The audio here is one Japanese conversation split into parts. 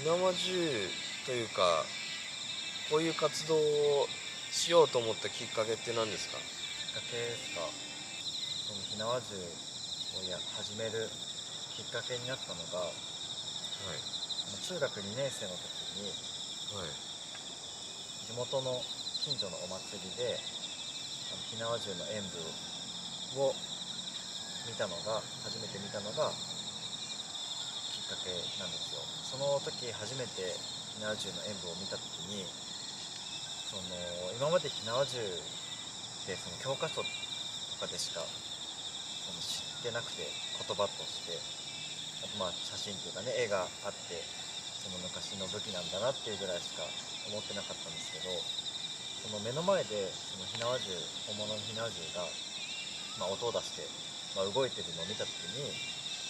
火縄銃というか、こういう活動をしようと思ったきっかけって何ですか？きっかけですか。その火縄銃を始めるきっかけになったのが、はい。中学2年生の時にはい。地元の近所のお祭りで火縄銃の演舞を初めて見たのがきっかけなんですよ。その時初めて火縄銃の演舞を見た時に、今まで火縄銃って教科書とかでしか知ってなくて、言葉としてあと写真っていうかね、絵があって昔の武器なんだなっていうぐらいしか思ってなかったんですけど、目の前で本物の火縄銃が、音を出して、動いてるのを見た時に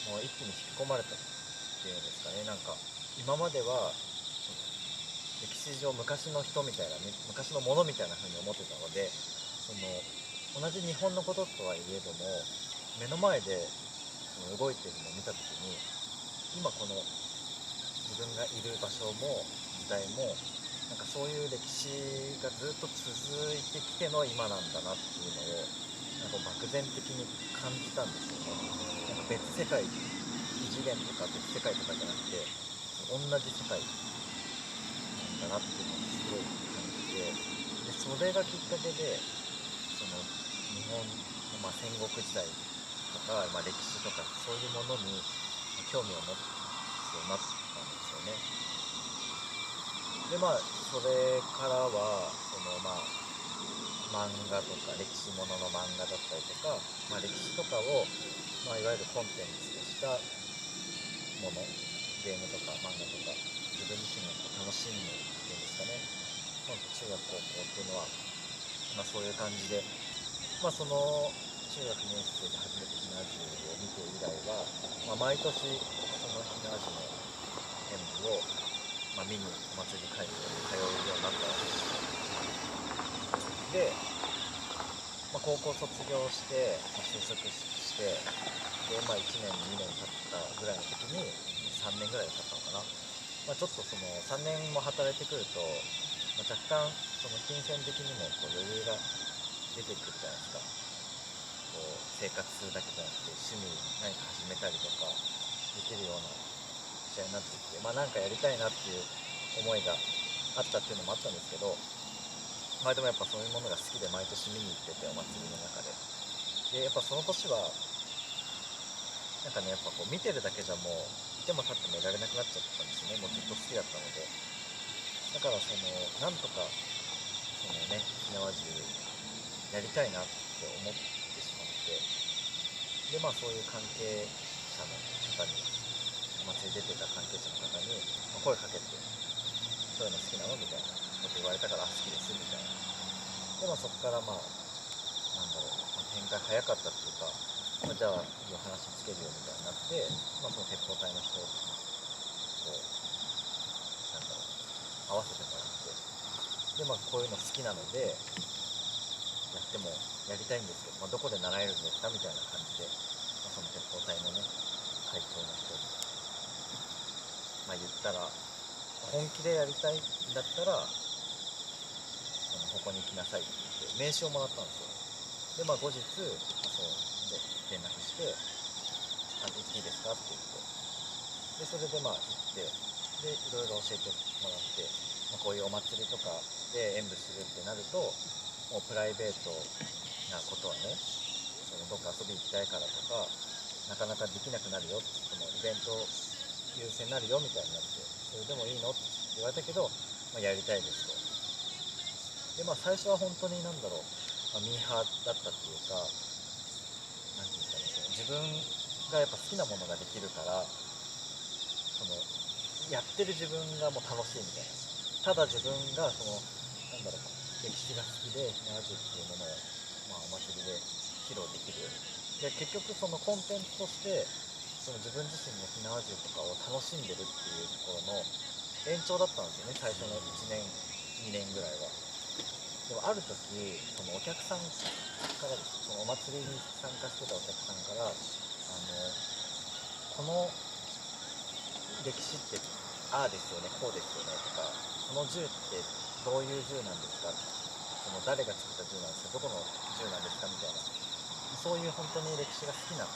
もう一気に引き込まれたっていうんですかね。なんか今までは歴史上昔の人みたいな、昔のものみたいな風に思ってたので、同じ日本のこととはいえども目の前で動いてるのを見た時に、今この自分がいる場所も時代もなんかそういう歴史がずっと続いてきての今なんだなっていうのをなんか漠然的に感じたんですよね。なんか別世界、異次元とか別世界とかじゃなくて同じ世界なんだなっていうのをすごい感じて、でそれがきっかけで日本の戦国時代とか、歴史とかそういうものに興味を持つようになったんですよね。でそれからは漫画とか歴史ものの漫画だったりとか、歴史とかを、いわゆるコンテンツとしたもの、ゲームとか漫画とか自分自身が楽しむっていうんですかね。中学高校っていうのは、そういう感じで、その中学2年生で初めて火縄銃を見て以来は、毎年その火縄銃の演舞を、見にお祭り会場に通うようになったわけですよ。で、高校卒業して、就職して、で、1年2年経ったぐらいの時に、3年ぐらい経ったのかな、ちょっと3年も働いてくると、若干金銭的にも余裕が出てくるじゃないですか。生活だけじゃなくて趣味何か始めたりとかできるような試合になってきて、なんかやりたいなっていう思いがあったっていうのもあったんですけど、でもやっぱそういうものが好きで毎年見に行ってて、お祭りの中で。でやっぱその年はなんかね、やっぱ見てるだけじゃもういても立ってもいられなくなっちゃったんですよね。もうずっと好きだったので。だからなんとか火縄銃やりたいなって思ってしまって、でそういう関係者の方に、お祭り出てた関係者の方に、声かけて、そういうの好きなのみたいなこと言われたから、好きですみたいな。でそこからなんだろう、展開早かったっていうか、じゃあいいよ話つけるよみたいになって、その鉄砲隊の人となんだろう合わせてもらって、でこういうの好きなのでやりたいんですけど、どこで習えるんですかみたいな感じで、その鉄砲隊のね会長の人に、言ったら、本気でやりたいんだったらここに来なさいって言って名刺をもらったんですよ。で後日、そうで連絡して「行っていいですか?」って言って、でそれで行って、でいろいろ教えてもらって、こういうお祭りとかで演舞するってなると、もうプライベートなことはね、どっか遊び行きたいからとかなかなかできなくなるよ、イベント優先になるよみたいになって、それでもいいのって言われたけど、やりたいですと。で最初は本当になんだろう、ミーハーだったっていうか、なんていうんですかね、自分がやっぱ好きなものができるから、やってる自分がもう楽しいみたいな。ただ自分がなんだろう、歴史が好きで火縄銃っていうものを、お祭りで披露できる。で結局そのコンテンツとして自分自身の火縄銃とかを楽しんでるっていうところの延長だったんですよね、最初の1年2年ぐらいは。でもある時、お客さんからです、お祭りに参加してたお客さんから、この歴史ってああですよね、こうですよねとか、この銃ってどういう銃なんですか、その誰が作った銃なんですか、どこの銃なんですかみたいな、そういう本当に歴史が好きなお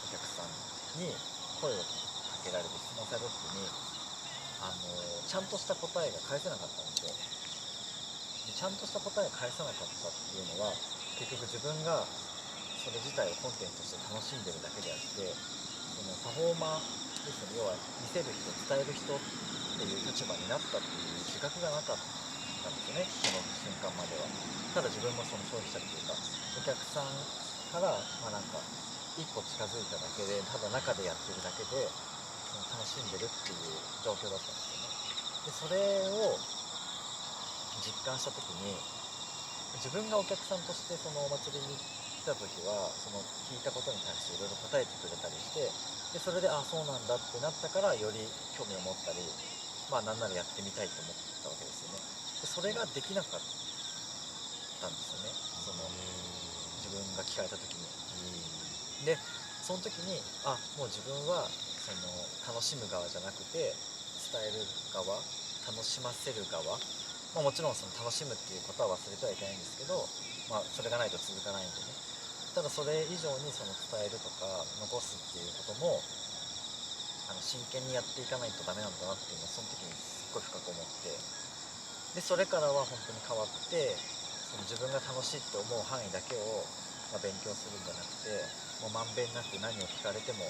客さんに声をかけられて質問された時に、ちゃんとした答えが返せなかったんですよ。でちゃんとした答えを返さなかったっていうのは、結局自分がそれ自体をコンテンツとして楽しんでるだけであって、そのパフォーマーですね、要は見せる人、伝える人っていう立場になったっていう自覚がなかったんですよね、その瞬間までは。ただ自分もその消費者っていうか、お客さんからなんか一歩近づいただけで、ただ中でやってるだけでその楽しんでるっていう状況だったんですよね。でそれを実感した時に、自分がお客さんとしてそのお祭りに来た時は、その聞いたことに対していろいろ答えてくれたりして、でそれでそうなんだってなったから、より興味を持ったり、なんならやってみたいと思ったわけですよね。でそれができなかったんですよね、その自分が聞かれた時に。でその時にもう自分はその楽しむ側じゃなくて、伝える側、楽しませる側、もちろんその楽しむっていうことは忘れてはいけないんですけど、それがないと続かないんでね。ただそれ以上にその伝えるとか残すっていうことも真剣にやっていかないとダメなんだなっていうのをその時にすっごい深く思って、でそれからは本当に変わって、その自分が楽しいって思う範囲だけを、勉強するんじゃなくて、もうまんべんなく何を聞かれても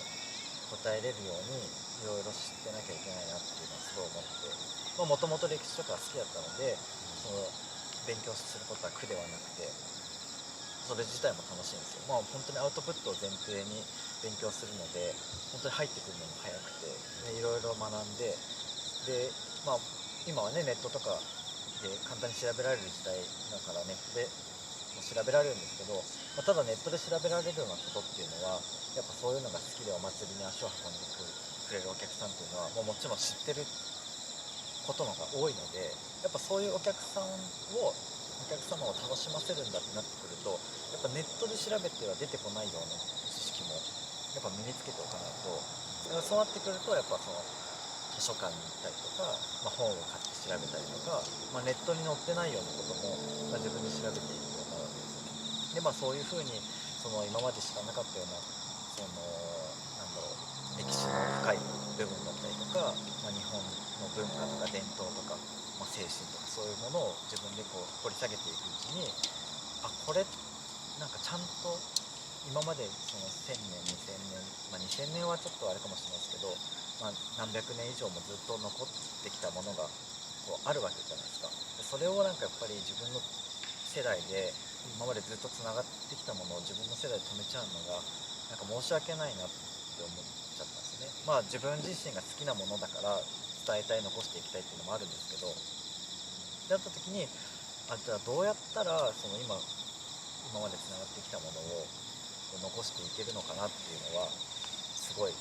答えれるようにいろいろ知ってなきゃいけないなっていうのはすごい思って、もともと歴史とか好きだったので、その勉強することは苦ではなくて、それ自体も楽しいんですよ。本当にアウトプットを前提に勉強するので、本当に入ってくるのも早くて、いろいろ学んで、で今はね、ネットとかで簡単に調べられる時代だから、ネットでも調べられるんですけど、ただネットで調べられるようなことっていうのは、やっぱそういうのが好きでお祭りに足を運んでくれるお客さんっていうのはもちろん知ってることのが多いので、やっぱそういうお客様を楽しませるんだってなってくると、やっぱネットで調べては出てこないような知識もやっぱ身につけておかないと、そうなってくると、やっぱその図書館に行ったりとか、本を買って調べたりとか、ネットに載ってないようなことも、自分で調べていくようになるわけですよ。でそういうふうにその今まで知らなかったような、そのなんだろう、歴史の深い部分だったりとか、日本の文化とか伝統とか、精神とか、そういうものを自分でこう掘り下げていくうちに、これなんかちゃんと今までその1000年2000年、2000年はちょっとあれかもしれないですけど、何百年以上もずっと残ってきたものがこうあるわけじゃないですか。でそれをなんかやっぱり自分の世代で今までずっとつながってきたものを自分の世代で止めちゃうのがなんか申し訳ないなって思っちゃったんですよね。自分自身が好きなものだから伝えたい、残していきたいっていうのもあるんですけど、であった時にじゃあどうやったらその今までつながってきたものを残していけるのかなっていうのはすごい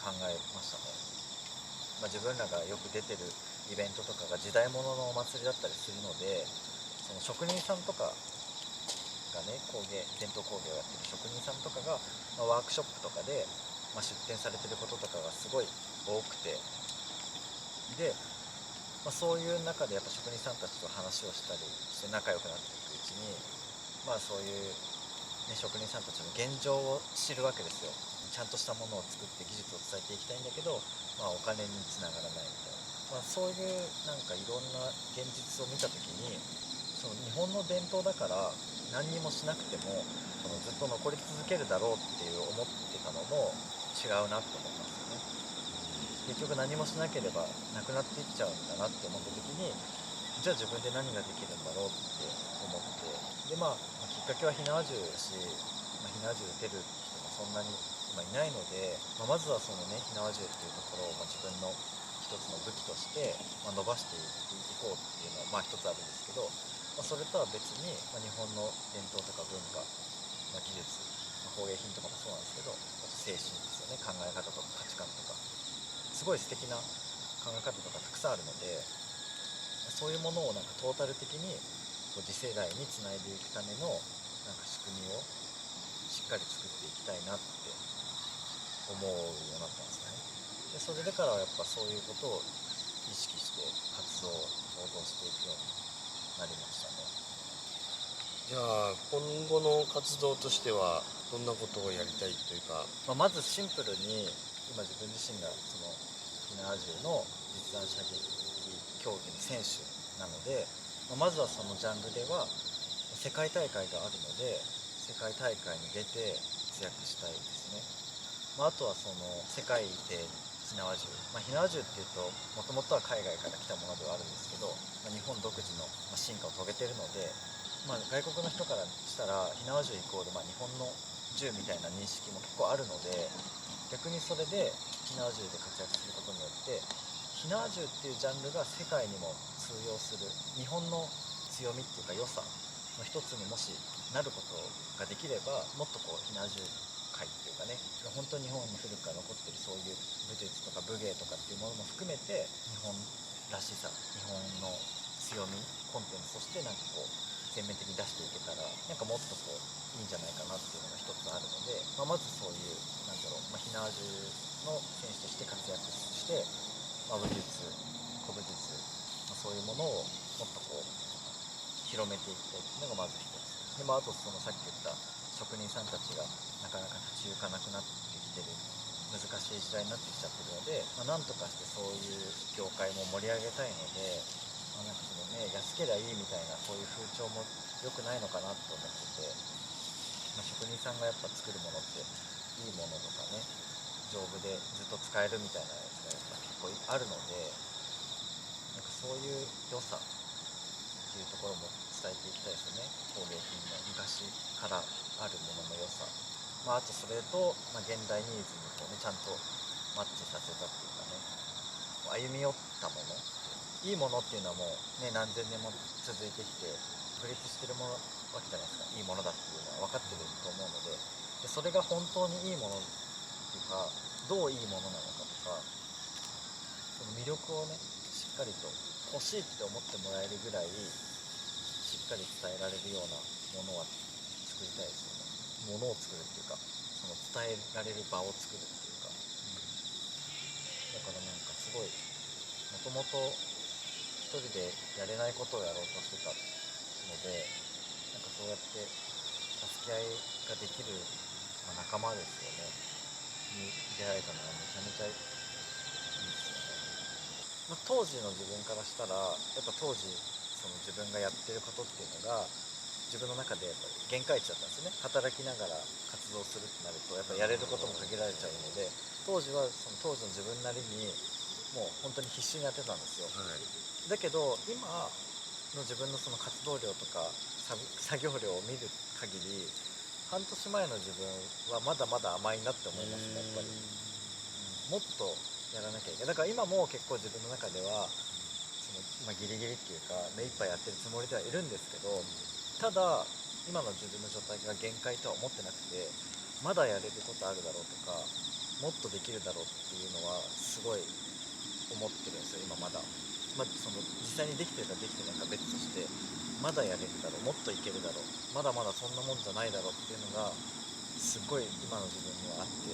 考えましたね。自分らがよく出てるイベントとかが時代物のお祭りだったりするので、その職人さんとかがね、伝統工芸をやってる職人さんとかが、ワークショップとかで、出展されてることとかがすごい多くて、で、そういう中でやっぱ職人さんたちと話をしたりして仲良くなっていくうちに、そういう、職人さんたちの現状を知るわけですよ。ちゃんとしたものを作って技術を伝えていきたいんだけど、お金につながらないみたいな、そういうなんかいろんな現実を見た時に、その日本の伝統だから何にもしなくてもそのずっと残り続けるだろうっていう思ってたのも違うなって思ったんですよね。結局何もしなければなくなっていっちゃうんだなって思った時に、じゃあ自分で何ができるんだろうって思って、できっかけは火縄銃だし、火縄銃撃てる人もそんなに今いないので、まずはそのね、火縄銃っていうところを、自分の一つの武器として、伸ばしていこうっていうのは一つあるんですけど、それとは別に、日本の伝統とか文化、技術、工芸品とかもそうなんですけど、あと精神ですよね、考え方とか価値観とか、すごい素敵な考え方とかたくさんあるので、そういうものをなんかトータル的にこう次世代につないでいくためのなんか仕組みをしっかり作っていきたいなって思うようになったんですね。でそれでからはやっぱそういうことを意識して活動を行動していくようになりましたね。じゃあ今後の活動としてはどんなことをやりたいというか。まずシンプルに今自分自身がその火縄銃の実弾射撃競技の選手なので、まずはそのジャンルでは世界大会があるので世界大会に出て活躍したいですね。あとはその世界で火縄銃、火縄銃っていうともともとは海外から来たものではあるんですけど、日本独自の進化を遂げてるので、外国の人からしたら火縄銃イコール日本の銃みたいな認識も結構あるので、逆にそれで火縄銃で活躍することによって火縄銃っていうジャンルが世界にも通用する日本の強みっていうか良さの一つにもしなることができれば、もっとこう火縄銃界っていうかね、本当に日本に古くから残ってるそういう武術とか武芸とかっていうものも含めて日本らしさ、日本の強みコンテンツとしてこう全面的に出していけたらもっとこういいんじゃないかなっていうのが一つあるので、まずそういう火縄銃の選手として活躍して、武術古武術、そういうものをもっとこう広めていきたいっていうのがまず一つで、あとそのさっき言った職人さんたちがなかなか立ち行かなくなってきてる難しい時代になってきちゃってるので、なんとかしてそういう業界も盛り上げたいので、そのね安けりゃいいみたいなそういう風潮も良くないのかなと思ってて、職人さんがやっぱ作るものっていいものとかね丈夫でずっと使えるみたいなやつがやっぱ結構あるので、そういう良さっていうところも伝えていきたいですよね。工芸品の昔からあるものの良さ、あとそれと、現代ニーズにこう、ちゃんとマッチさせたっていうかね、歩み寄ったもの、いいものっていうのはもうね何千年も続いてきて確立してるものわけじゃないですか。いいものだっていうのは分かってると思うので、それが本当にいいものっていうかどういいものなのかとか、その魅力をねしっかりと欲しいって思ってもらえるぐらいしっかり伝えられるようなものは作りたいですよね。ものを作るっていうか、その伝えられる場を作るっていうか、だからすごいもともと一人でやれないことをやろうとしてたので、そうやって助け合いができる、仲間ですよねに出会えたのはめちゃめちゃいいですよね。当時の自分からしたらやっぱ当時その自分がやってることっていうのが自分の中でやっぱり限界値だったんですよね。働きながら活動するってなるとやっぱやれることも限られちゃうので、当時はその当時の自分なりにもう本当に必死にやってたんですよ。だけど今の自分のその活動量とか作業量を見る限り半年前の自分はまだまだ甘いなって思いますね。やっぱり、もっとやらなきゃいけない。だから今も結構自分の中ではその、ギリギリっていうか目いっぱいやってるつもりではいるんですけど、ただ今の自分の状態が限界とは思ってなくて、まだやれることあるだろうとかもっとできるだろうっていうのはすごい思ってるんですよ今まだ。その実際にできてるかできてないか別として、まだやれるだろう、もっといけるだろう、まだまだそんなもんじゃないだろうっていうのがすごい今の自分にはあって、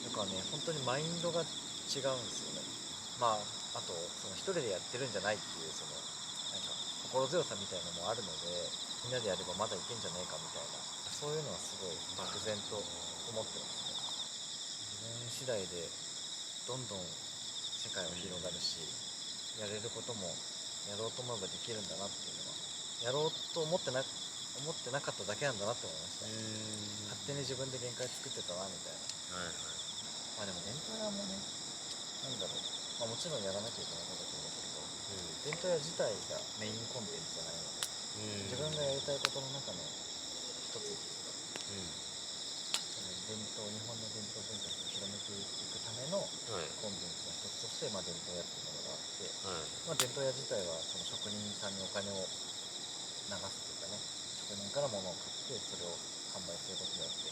だからね本当にマインドが違うんですよね。あとその一人でやってるんじゃないっていうその心強さみたいなのもあるので、みんなでやればまだいけんじゃねえかみたいな、そういうのはすごい漠然と思ってますね。自分次第でどんどん世界は広がるし、やれることもやろうと思えばできるんだなっていうのは、やろうと思ってなかっただけなんだなって思いました。勝手に自分で限界作ってたなみたいな。でも伝統屋もね、もちろんやらなきゃいけないことだと思うけど、伝統屋自体がメインコンテンツじゃないので、自分がやりたいことの中の一つっていうか、日本の伝統文化を広めていくためのコンテンツの一つとして、伝統屋っていうものがあって、伝統屋自体はその職人さんにお金を流すというかね、職人から物を買ってそれを販売することによって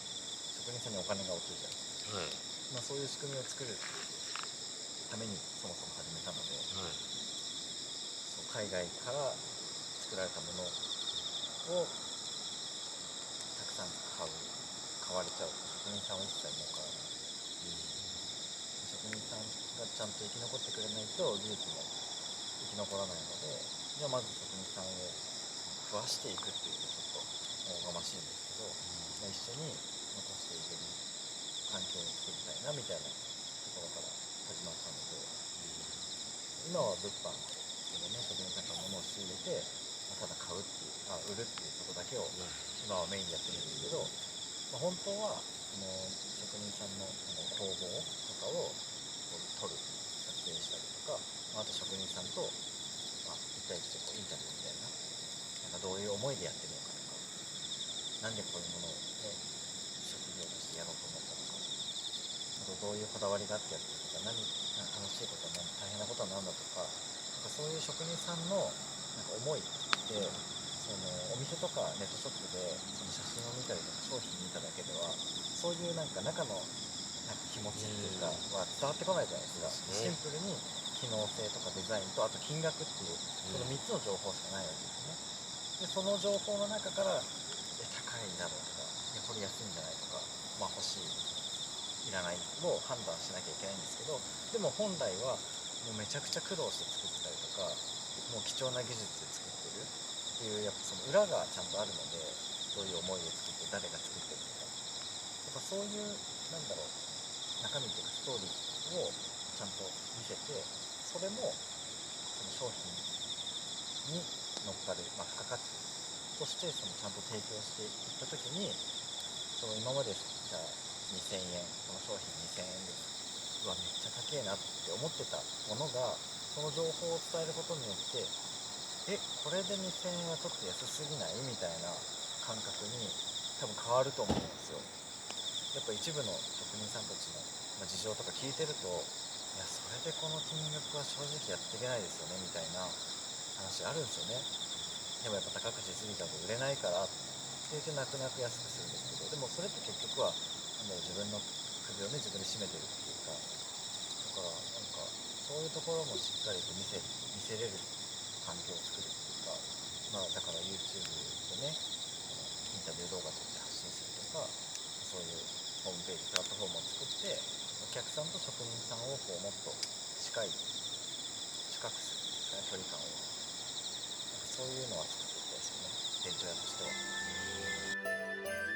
職人さんにお金が落ちるじゃないですか。そういう仕組みを作るためにそもそも始めたので、そう海外から作られたものをたくさん買われちゃうと職人さんは一切儲からない、職人さんがちゃんと生き残ってくれないと技術も生き残らないので、じゃあまず職人さんを食わしていくっていうとちょっとおがましいんですけど、まあ、一緒に残していける環境を作りたいなみたいなところから始まったので、今は物販でね、職人さんから物を仕入れて、ただ買うっていう、売るっていうことだけを今はメインでやってるんですけど、まあ、本当は職人さんの工房とかをこう撮る、撮影したりとか、まあ、あと職人さんと、まあ、1対1でこうインタビューみたいな、なんかどういう思いでやってるのかとか、なんでこういうものを、ね、職業としてやろうと思ったのか、あとどういうこだわりがあってやってるとか、楽しいことは大変なことは何だとか、なんかそういう職人さんのなんか思いってお店とかネットショップでその写真を見たりとか商品見ただけではそういうなんか中のなんか気持ちっていうかは伝わってこないじゃないですか。シンプルに機能性とかデザインとあと金額っていうその3つの情報しかないわけですね。でその情報の中から高いんだろうとかこれ安いんじゃないとか、まあ、欲しいいらないを判断しなきゃいけないんですけど、でも本来はもうめちゃくちゃ苦労して作ってたりとかもう貴重な技術で作ってるっていうやっぱその裏がちゃんとあるので、どういう思いで作って誰が作ってるとか、やっぱそういうなんだろう中身というかストーリーをちゃんと見せて、それもその商品に乗っかる、まあ、付加価値としてちゃんと提供していった時に、今までじゃあ2000円この商品2000円ですうわめっちゃ高えなって思ってたものがその情報を伝えることによってこれで2000円はちょっと安すぎないみたいな感覚に多分変わると思うんですよ。やっぱ一部の職人さんたちの、事情とか聞いてると、いやそれでこの金額は正直やっていけないですよねみたいな話あるんですよね。でもやっぱ高くしすぎたと売れないからって言って泣く泣く安くするんですけど、でもそれって結局は自分の首をね自分で絞めてるっていうか、だからなんかそういうところもしっかりと見せれる環境を作るっていうか、だから YouTube でねインタビュー動画撮って発信するとか、そういうホームページプラットフォームを作ってお客さんと職人さんをこうもっと近くする距離感をなんかそういうのは作っていきたいですよね、伝統屋としては。